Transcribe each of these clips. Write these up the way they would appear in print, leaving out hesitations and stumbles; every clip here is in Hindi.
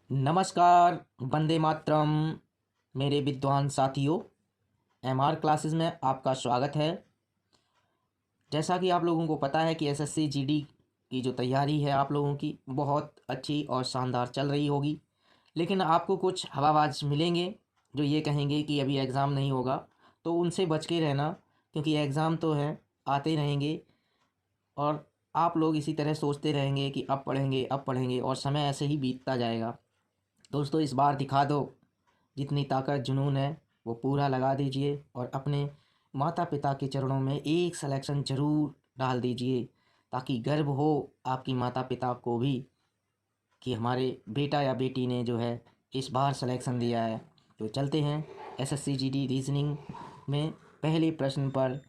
नमस्कार, वंदे मातरम। मेरे विद्वान साथियों, एमआर क्लासेस में आपका स्वागत है। जैसा कि आप लोगों को पता है कि एसएससी जीडी की जो तैयारी है आप लोगों की बहुत अच्छी और शानदार चल रही होगी। लेकिन आपको कुछ हवाबाज मिलेंगे जो ये कहेंगे कि अभी एग्ज़ाम नहीं होगा, तो उनसे बच के रहना, क्योंकि एग्ज़ाम तो है, आते रहेंगे और आप लोग इसी तरह सोचते रहेंगे कि अब पढ़ेंगे और समय ऐसे ही बीतता जाएगा। दोस्तों, इस बार दिखा दो, जितनी ताकत जुनून है वो पूरा लगा दीजिए और अपने माता पिता के चरणों में एक सिलेक्शन ज़रूर डाल दीजिए, ताकि गर्व हो आपकी माता पिता को भी कि हमारे बेटा या बेटी ने जो है इस बार सिलेक्शन दिया है। तो चलते हैं एसएससी जीडी रीजनिंग में। पहले प्रश्न पर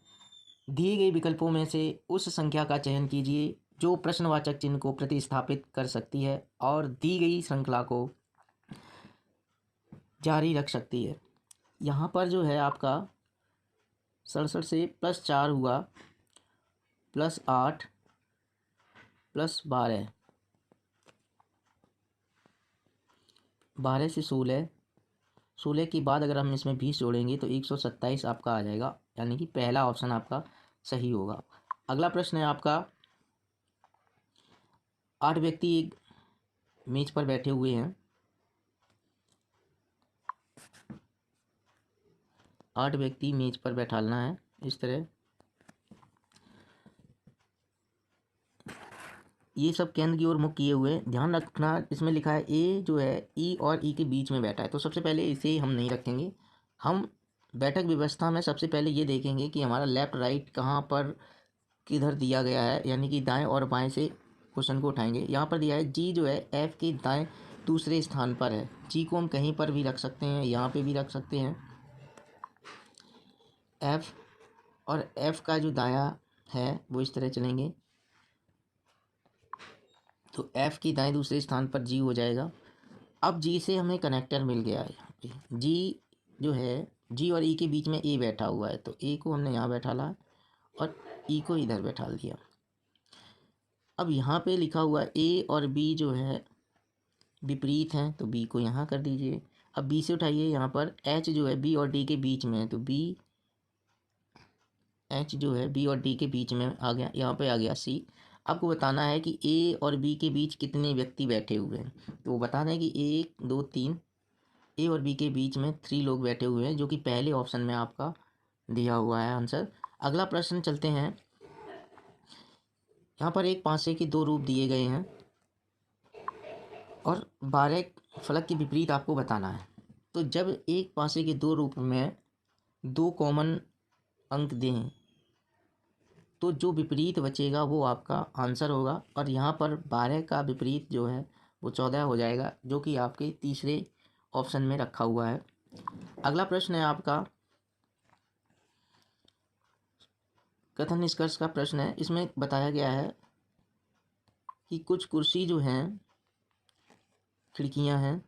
दिए गए विकल्पों में से उस संख्या का चयन कीजिए जो प्रश्नवाचक चिन्ह को प्रतिस्थापित कर सकती है और दी गई श्रृंखला को जारी रख सकती है। यहाँ पर जो है आपका 67 से +4 हुआ, +8 +12, 12 से 16, 16 के बाद अगर हम इसमें 20 जोड़ेंगे तो 127 आपका आ जाएगा, यानी कि पहला ऑप्शन आपका सही होगा। अगला प्रश्न है आपका, 8 व्यक्ति एक मेज पर बैठे हुए हैं। 8 व्यक्ति मेज पर बैठाना है इस तरह। ये सब केंद्र की ओर मुख किए हुए हैं। ध्यान रखना, इसमें लिखा है ए जो है ई और ई के बीच में बैठा है, तो सबसे पहले इसे हम नहीं रखेंगे। हम बैठक व्यवस्था में सबसे पहले ये देखेंगे कि हमारा लेफ़्ट राइट कहाँ पर किधर दिया गया है, यानी कि दाएं और बाएं से क्वेश्चन को उठाएंगे। यहाँ पर दिया है जी जो है एफ के दाएं दूसरे स्थान पर है। जी को हम कहीं पर भी रख सकते हैं, यहाँ पे भी रख सकते हैं एफ, और एफ का जो दाया है वो इस तरह चलेंगे, तो एफ की दाएं दूसरे स्थान पर जी हो जाएगा। अब जी से हमें कनेक्टर मिल गया है। यहाँ पे जी जो है, जी और ई के बीच में ए बैठा हुआ है, तो ए को हमने यहाँ बैठा ला और ई को इधर बैठा दिया। अब यहाँ पे लिखा हुआ ए और बी जो है विपरीत हैं, तो बी को यहाँ कर दीजिए। अब बी से उठाइए, यहाँ पर एच जो है बी और डी के बीच में है, तो बी एच जो है बी और डी के बीच में आ गया, यहाँ पे आ गया सी। आपको बताना है कि ए और बी के बीच कितने व्यक्ति बैठे हुए हैं, तो वो बता दें कि 1 2 3, ए और बी के बीच में 3 लोग बैठे हुए हैं, जो कि पहले ऑप्शन में आपका दिया हुआ है आंसर। अगला प्रश्न चलते हैं। यहाँ पर एक पासे के 2 रूप दिए गए हैं और 12 फलक के विपरीत आपको बताना है। तो जब एक पासे के 2 रूप में 2 कॉमन अंक दें तो जो विपरीत बचेगा वो आपका आंसर होगा, और यहाँ पर 12 का विपरीत जो है वो 14 हो जाएगा, जो कि आपके तीसरे ऑप्शन में रखा हुआ है। अगला प्रश्न है आपका कथन निष्कर्ष का प्रश्न है। इसमें बताया गया है कि कुछ कुर्सी जो हैं खिड़कियां हैं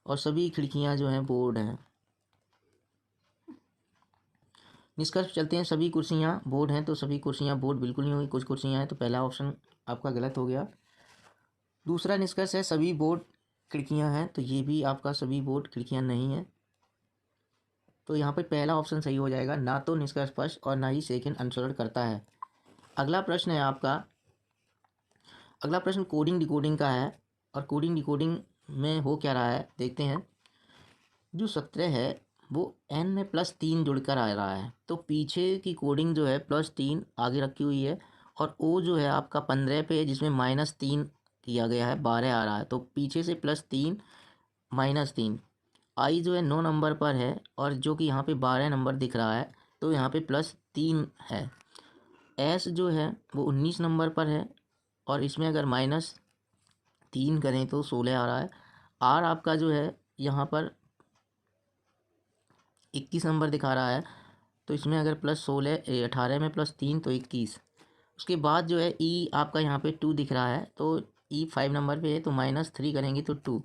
और सभी खिड़कियां जो हैं बोर्ड हैं। निष्कर्ष चलते हैं, सभी कुर्सियां बोर्ड हैं, तो सभी कुर्सियां बोर्ड बिल्कुल नहीं होगी, कुछ कुर्सियां हैं, तो पहला ऑप्शन आपका गलत हो गया। दूसरा निष्कर्ष है सभी बोर्ड खिड़कियां हैं, तो ये भी आपका सभी बोर्ड खिड़कियां नहीं है, तो यहाँ पर पहला ऑप्शन सही हो जाएगा। ना तो निष्कर्ष स्पष्ट और ना ही सेकंड अनुसरण करता है। अगला प्रश्न है आपका, अगला प्रश्न कोडिंग डिकोडिंग का है, और कोडिंग डिकोडिंग में हो क्या रहा है देखते हैं। जो 17 है वो n में +3 जुड़कर आ रहा है, तो पीछे की कोडिंग जो है +3 आगे रखी हुई है, और ओ जो है आपका 15 पे जिसमें -3 किया गया है, 12 आ रहा है, तो पीछे से +3 -3। आई जो है 9 नंबर पर है, और जो कि यहाँ पे 12 नंबर दिख रहा है, तो यहाँ पे +3 है। एस जो है वो 19 नंबर पर है, और इसमें अगर -3 करें तो 16 आ रहा है। आर आपका जो है यहाँ पर 21 नंबर दिखा रहा है, तो इसमें अगर +16 18 में +3 तो 21। उसके बाद जो है ई आपका यहाँ पे 2 दिख रहा है, तो ई 5 नंबर पे है, तो -3 करेंगे तो 2।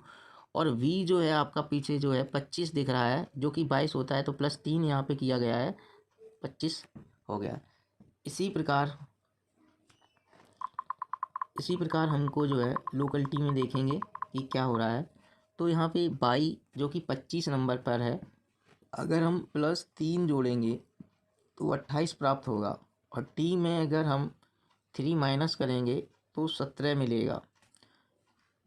और वी जो है आपका पीछे जो है 25 दिख रहा है, जो कि 22 होता है, तो +3 यहाँ पे किया गया है, 25 हो गया। इसी प्रकार हमको जो है लोकलिटी में देखेंगे कि क्या हो रहा है। तो यहाँ पे बाई जो कि 25 नंबर पर है, अगर हम +3 जोड़ेंगे तो 28 प्राप्त होगा, और टी में अगर हम 3 माइनस करेंगे तो 17 मिलेगा।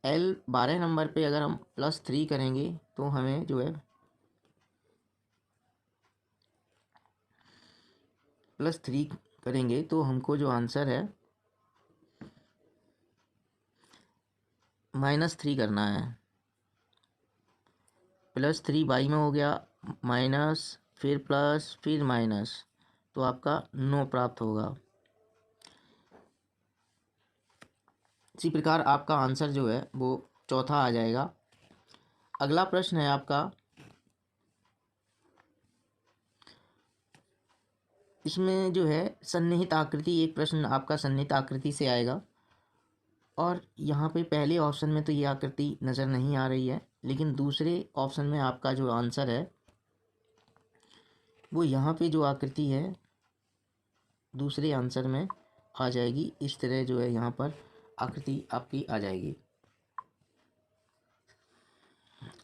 एल 12 नंबर पे अगर हम +3 करेंगे तो हमें जो है +3 करेंगे तो हमको जो आंसर है -3 करना है। +3 बाई में हो गया, माइनस फिर प्लस फिर माइनस, तो आपका 9 प्राप्त होगा। इसी प्रकार आपका आंसर जो है वो चौथा आ जाएगा। अगला प्रश्न है आपका, इसमें जो है सन्निहित आकृति, एक प्रश्न आपका सन्निहित आकृति से आएगा, और यहाँ पे पहले ऑप्शन में तो ये आकृति नज़र नहीं आ रही है, लेकिन दूसरे ऑप्शन में आपका जो आंसर है वो यहाँ पे जो आकृति है दूसरे आंसर में आ जाएगी। इस तरह जो है यहाँ पर आकृति आपकी आ जाएगी।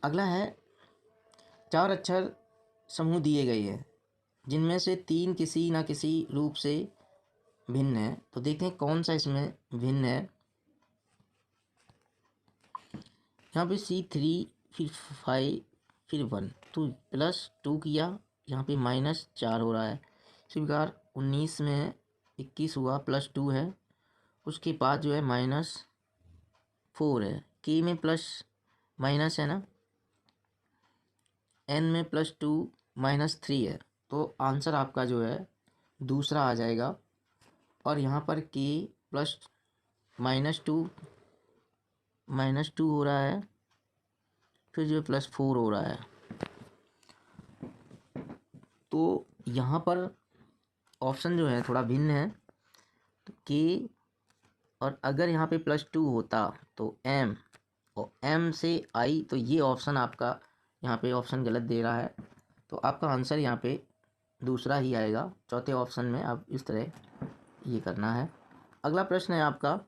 अगला है, 4 अक्षर समूह दिए गए हैं जिनमें से 3 किसी न किसी रूप से भिन्न है, तो देखते हैं कौन सा इसमें भिन्न है। यहाँ पे C3 फिर 5 फिर 1, तो +2 किया, यहाँ पे -4 हो रहा है। इसी प्रकार 19 में 21 हुआ, +2 है, उसके बाद जो है -4 है। K में प्लस माइनस है ना, N में +2 -3 है, तो आंसर आपका जो है दूसरा आ जाएगा। और यहाँ पर K प्लस -2 हो रहा है, फिर जो +4 हो रहा है, तो यहाँ पर ऑप्शन जो है थोड़ा भिन्न है। तो K, और अगर यहाँ पे +2 होता तो M, और M से I, तो ये ऑप्शन आपका यहाँ पे ऑप्शन गलत दे रहा है, तो आपका आंसर यहाँ पे दूसरा ही आएगा। चौथे ऑप्शन में आप इस तरह ये करना है। अगला प्रश्न है आपका,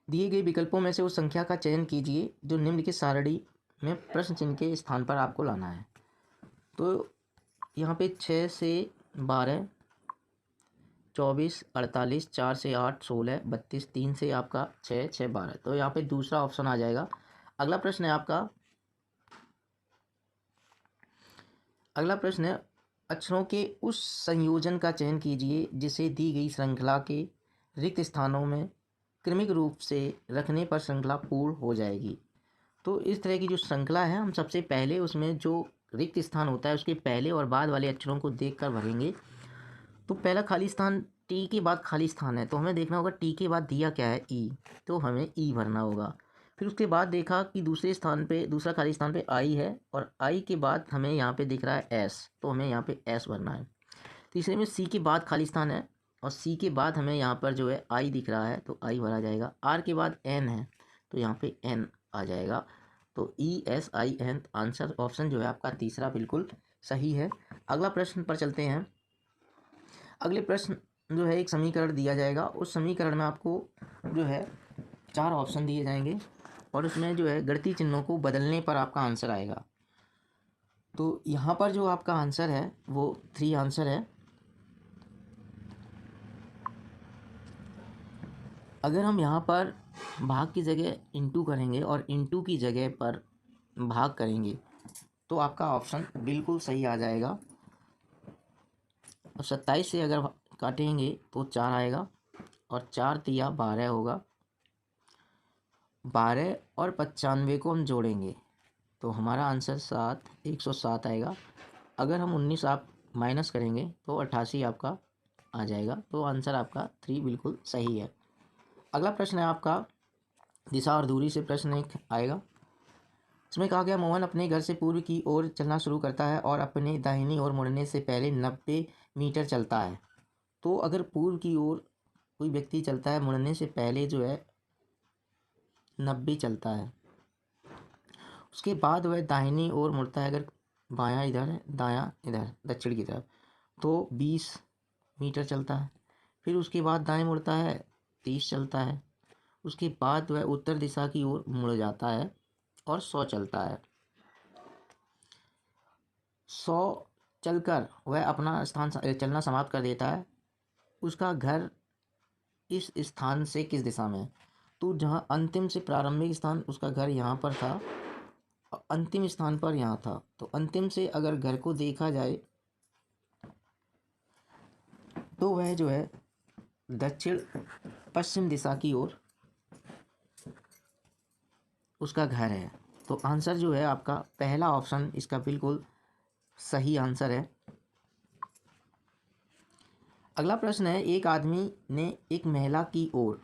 दिए गए विकल्पों में से उस संख्या का चयन कीजिए जो निम्नलिखित सारणी में प्रश्न चिन्ह के स्थान पर आपको लाना है। तो यहाँ पे 6 से 12, 24, 48, 4 से 8, 16, 32, 3 से आपका 6, 6, 12, तो यहाँ पे दूसरा ऑप्शन आ जाएगा। अगला प्रश्न है आपका, अगला प्रश्न है, अक्षरों के उस संयोजन का चयन कीजिए जिसे दी गई श्रृंखला के रिक्त स्थानों में क्रमिक रूप से रखने पर श्रृंखला पूर्ण हो जाएगी। तो इस तरह की जो श्रृंखला है, हम सबसे पहले उसमें जो रिक्त स्थान होता है उसके पहले और बाद वाले अक्षरों को देखकर भरेंगे। तो पहला खाली स्थान टी के बाद खाली स्थान है, तो हमें देखना होगा टी के बाद दिया क्या है, ई, तो हमें ई भरना होगा। फिर उसके बाद देखा कि दूसरे स्थान पे, दूसरा खाली स्थान पे आई है, और आई के बाद हमें यहाँ पे दिख रहा है एस, तो हमें यहाँ पे एस भरना है। तीसरे में सी के बाद खाली स्थान है, और सी के बाद हमें यहाँ पर जो है आई दिख रहा है, तो आई भरा जाएगा। आर के बाद एन है, तो यहाँ पे एन आ जाएगा। तो ESIN आंसर ऑप्शन जो है आपका तीसरा बिल्कुल सही है। अगला प्रश्न पर चलते हैं। अगले प्रश्न जो है, एक समीकरण दिया जाएगा, उस समीकरण में आपको जो है 4 ऑप्शन दिए जाएंगे, और उसमें जो है गणितीय चिन्हों को बदलने पर आपका आंसर आएगा। तो यहाँ पर जो आपका आंसर है वो 3 आंसर है। अगर हम यहाँ पर भाग की जगह इंटू करेंगे और इंटू की जगह पर भाग करेंगे तो आपका ऑप्शन बिल्कुल सही आ जाएगा। और 27 से अगर काटेंगे तो 4 आएगा, और 4 तिया 12 होगा। 12 और 95 को हम जोड़ेंगे तो हमारा आंसर 107 आएगा। अगर हम 19 आप माइनस करेंगे तो 88 आपका आ जाएगा। तो आंसर आपका 3 बिल्कुल सही है। अगला प्रश्न है आपका, दिशा और दूरी से प्रश्न एक आएगा। इसमें कहा गया, मोहन अपने घर से पूर्व की ओर चलना शुरू करता है और अपने दाहिनी ओर मुड़ने से पहले 90 मीटर चलता है। तो अगर पूर्व की ओर कोई व्यक्ति चलता है, मुड़ने से पहले जो है 90 चलता है, उसके बाद वह दाहिनी ओर मुड़ता है, अगर बायां इधर है दायां इधर दक्षिण की तरफ, तो 20 मीटर चलता है। फिर उसके बाद दाएं मुड़ता है 30 चलता है। उसके बाद वह उत्तर दिशा की ओर मुड़ जाता है और 100 चलता है। 100 चलकर वह अपना स्थान चलना समाप्त कर देता है। उसका घर इस स्थान से किस दिशा में है? तो जहाँ अंतिम से प्रारंभिक स्थान उसका घर यहाँ पर था, अंतिम स्थान पर यहाँ था, तो अंतिम से अगर घर को देखा जाए तो वह जो है दक्षिण पश्चिम दिशा की ओर उसका घर है। तो आंसर जो है आपका पहला ऑप्शन इसका बिल्कुल सही आंसर है। अगला प्रश्न है, एक आदमी ने एक महिला की ओर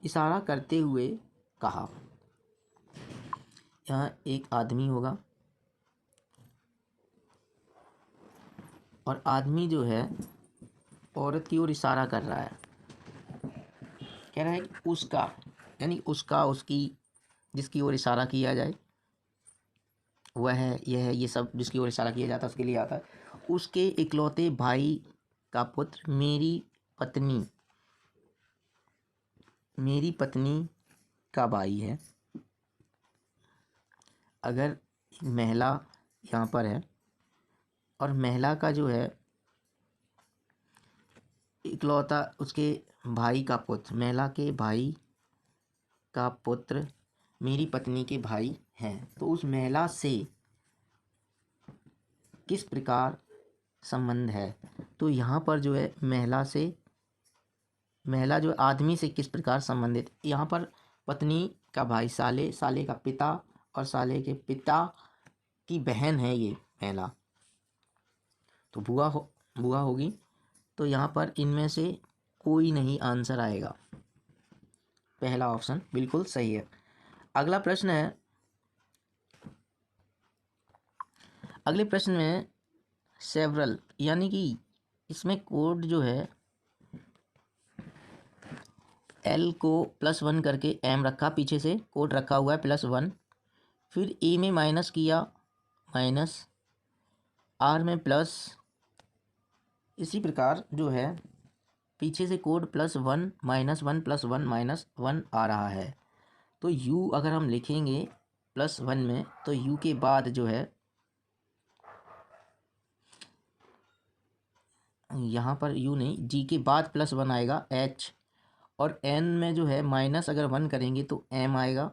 इशारा करते हुए कहा। यहाँ एक आदमी होगा और आदमी जो है औरत की ओर इशारा कर रहा है, कह रहा है कि उसका, यानी उसका, उसकी, जिसकी ओर इशारा किया जाए वह है, यह है, ये सब जिसकी ओर इशारा किया जाता है उसके लिए आता है। उसके इकलौते भाई का पुत्र मेरी पत्नी का भाई है। अगर महिला यहाँ पर है और महिला का जो है इकलौता उसके भाई का पुत्र, महिला के भाई का पुत्र मेरी पत्नी के भाई हैं, तो उस महिला से किस प्रकार संबंध है? तो यहाँ पर जो है महिला जो आदमी से किस प्रकार संबंधित, यहाँ पर पत्नी का भाई, साले का पिता और साले के पिता की बहन है ये महिला, तो बुआ होगी। तो यहाँ पर इनमें से कोई नहीं आंसर आएगा, पहला ऑप्शन बिल्कुल सही है। अगला प्रश्न है, अगले प्रश्न में सेवरल, यानी कि इसमें कोड जो है L को +1 करके M रखा, पीछे से कोड रखा हुआ है +1, फिर A में माइनस किया माइनस, R में प्लस, इसी प्रकार जो है पीछे से कोड +1 -1 +1 -1 आ रहा है। तो U अगर हम लिखेंगे +1 में, तो U के बाद जो है यहाँ पर U नहीं, G के बाद +1 आएगा H, और N में जो है माइनस अगर 1 करेंगे तो M आएगा।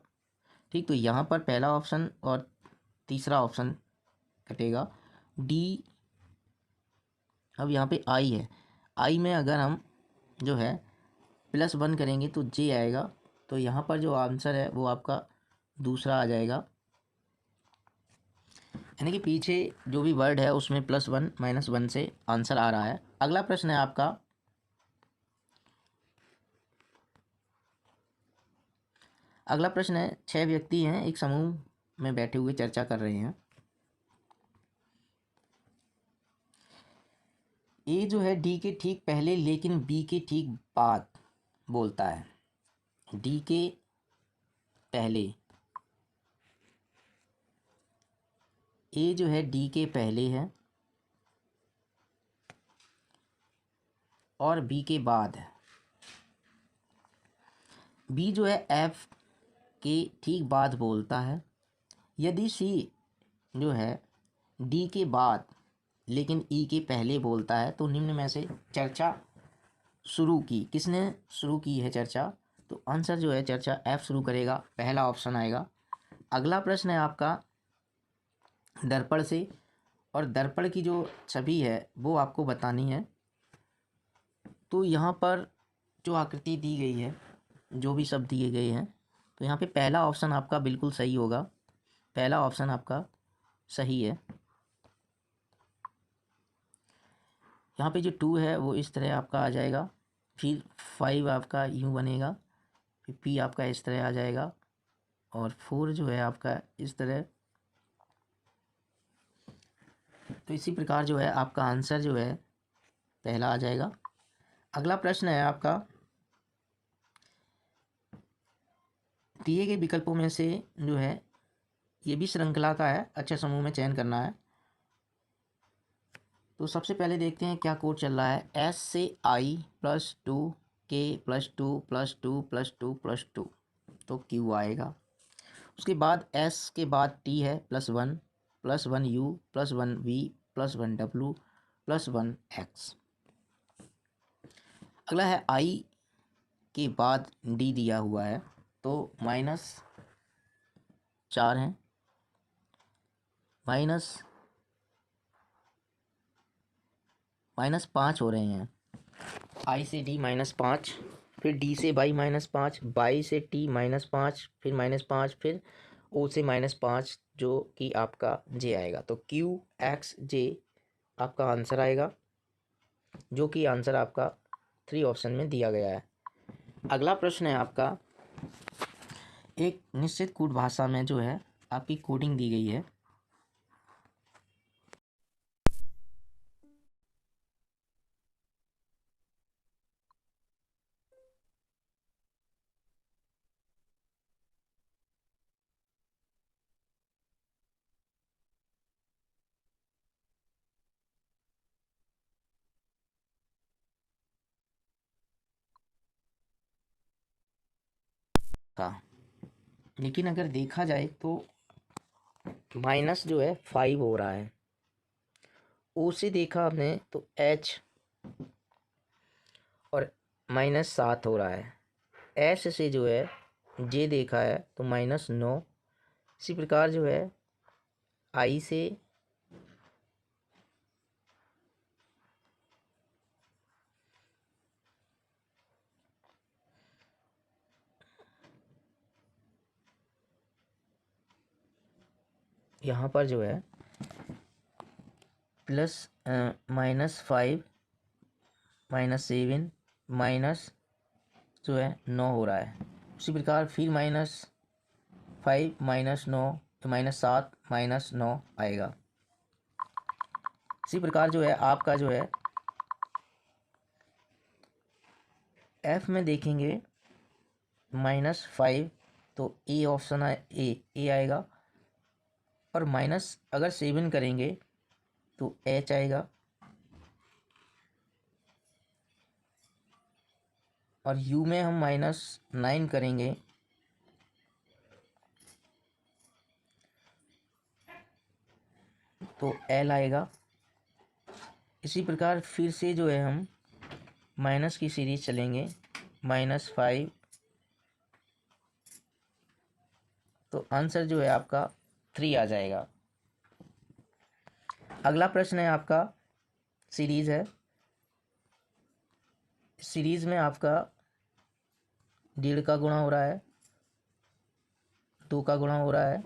ठीक, तो यहाँ पर पहला ऑप्शन और तीसरा ऑप्शन कटेगा। D, अब यहाँ पे I है, I में अगर हम जो है +1 करेंगे तो J आएगा। तो यहाँ पर जो आंसर है वो आपका दूसरा आ जाएगा, यानी कि पीछे जो भी वर्ड है उसमें +1 -1 से आंसर आ रहा है। अगला प्रश्न है आपका, अगला प्रश्न है, 6 व्यक्ति हैं, एक समूह में बैठे हुए चर्चा कर रहे हैं। ए जो है डी के ठीक पहले लेकिन बी के ठीक बाद बोलता है। डी के पहले, ए जो है डी के पहले है और बी के बाद है। बी जो है एफ के ठीक बाद बोलता है। यदि सी जो है डी के बाद लेकिन ई के पहले बोलता है, तो निम्न में से चर्चा शुरू की, किसने शुरू की है चर्चा? तो आंसर जो है चर्चा एफ शुरू करेगा, पहला ऑप्शन आएगा। अगला प्रश्न है आपका दर्पण से, और दर्पण की जो छवि है वो आपको बतानी है। तो यहाँ पर जो आकृति दी गई है, जो भी शब्द दिए गए हैं, तो यहाँ पे पहला ऑप्शन आपका बिल्कुल सही होगा, पहला ऑप्शन आपका सही है। यहाँ पे जो 2 है वो इस तरह आपका आ जाएगा, फिर 5 आपका यूँ बनेगा, फिर P आपका इस तरह आ जाएगा, और 4 जो है आपका इस तरह। तो इसी प्रकार जो है आपका आंसर जो है पहला आ जाएगा। अगला प्रश्न है आपका, दिए गए विकल्पों में से जो है, ये भी श्रृंखला का है, अच्छे समूह में चयन करना है। तो सबसे पहले देखते हैं क्या कोड चल रहा है। S से I +2 के plus two plus two plus two plus two, तो क्यू आएगा। उसके बाद एस के बाद टी है plus one U plus one V plus one W plus one X. अगला है आई के बाद डी दिया हुआ है, तो -4 हैं, -5 हो रहे हैं। आई से डी -5, फिर डी से बाई -5, बाई से टी -5, फिर -5, फिर ओ से -5, जो कि आपका जे आएगा। तो क्यू एक्स जे आपका आंसर आएगा, जो कि आंसर आपका 3 ऑप्शन में दिया गया है। अगला प्रश्न है आपका, एक निश्चित कोड भाषा में जो है आपकी कोडिंग दी गई है। का लेकिन अगर देखा जाए तो माइनस जो है 5 हो रहा है। ओ से देखा हमने तो एच और -7 हो रहा है। एस से जो है जे देखा है तो -9। इसी प्रकार जो है आई से यहाँ पर जो है प्लस -5 -7 माइनस जो है 9 हो रहा है। उसी प्रकार फिर -5 -9 तो -7 -9 आएगा। इसी प्रकार जो है आपका जो है एफ में देखेंगे -5, तो ए ऑप्शन ए आएगा। और माइनस अगर 7 करेंगे तो एच आएगा। और यू में हम -9 करेंगे तो एल आएगा। इसी प्रकार फिर से जो है हम माइनस की सीरीज चलेंगे, -5, तो आंसर जो है आपका 3 आ जाएगा। अगला प्रश्न है आपका, सीरीज है। सीरीज में आपका 1.5 का गुणा हो रहा है, 2 का गुणा हो रहा है,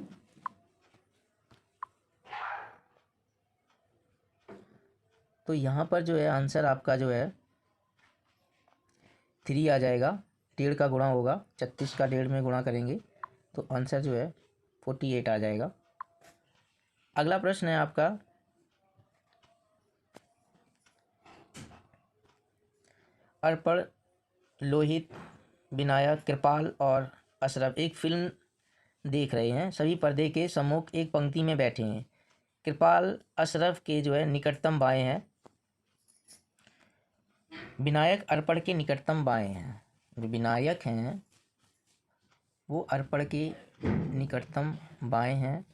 तो यहाँ पर जो है आंसर आपका जो है 3 आ जाएगा। 1.5 का गुणा होगा, 36 का 1.5 में गुणा करेंगे तो आंसर जो है 48 आ जाएगा। अगला प्रश्न है आपका, अर्पण, लोहित, विनायक, कृपाल और अशरफ एक फिल्म देख रहे हैं। सभी पर्दे के सम्मुख एक पंक्ति में बैठे हैं। कृपाल अशरफ के जो है निकटतम बाएं हैं, विनायक अर्पण के निकटतम बाएं हैं। जो विनायक हैं वो अर्पण के निकटतम बाएं हैं।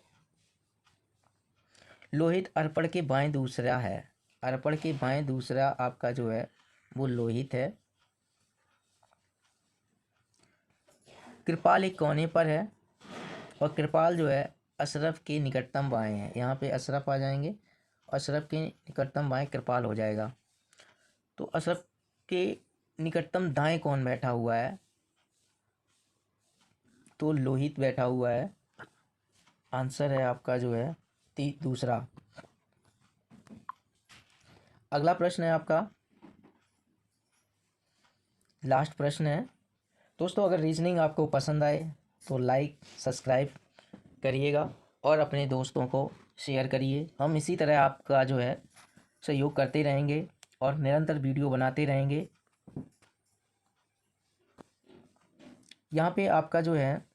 लोहित अर्पण के बाएं दूसरा है। अर्पण के बाएं दूसरा आपका जो है वो लोहित है। कृपाल एक कोने पर है और कृपाल जो है अशरफ के निकटतम बाएं हैं। यहाँ पे अशरफ आ जाएंगे, अशरफ के निकटतम बाएं कृपाल हो जाएगा। तो अशरफ के निकटतम दाएं कौन बैठा हुआ है, तो लोहित बैठा हुआ है। आंसर है आपका जो है दूसरा। अगला प्रश्न है आपका, लास्ट प्रश्न है। दोस्तों अगर रीजनिंग आपको पसंद आए तो लाइक सब्सक्राइब करिएगा और अपने दोस्तों को शेयर करिए। हम इसी तरह आपका जो है सहयोग करते रहेंगे और निरंतर वीडियो बनाते रहेंगे। यहाँ पे आपका जो है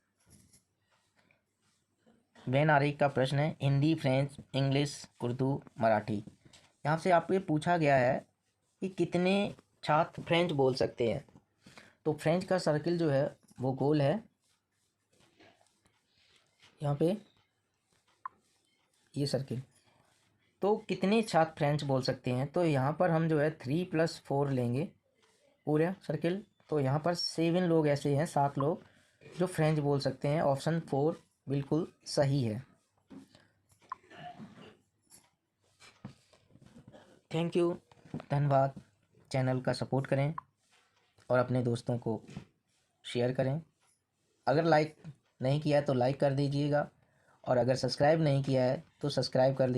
वेन आर का प्रश्न है, हिंदी, फ्रेंच, इंग्लिश, उर्दू, मराठी। यहाँ से आपको पूछा गया है कि कितने छात्र फ्रेंच बोल सकते हैं। तो फ्रेंच का सर्किल जो है वो गोल है, यहाँ पे ये सर्किल। तो कितने छात्र फ्रेंच बोल सकते हैं? तो यहाँ पर हम जो है 3+4 लेंगे पूरा सर्किल। तो यहाँ पर 7 लोग ऐसे हैं, 7 लोग जो फ्रेंच बोल सकते हैं। ऑप्शन 4 बिल्कुल सही है। थैंक यू, धन्यवाद। चैनल का सपोर्ट करें और अपने दोस्तों को शेयर करें। अगर लाइक नहीं किया है तो लाइक कर दीजिएगा, और अगर सब्सक्राइब नहीं किया है तो सब्सक्राइब कर लीजिए।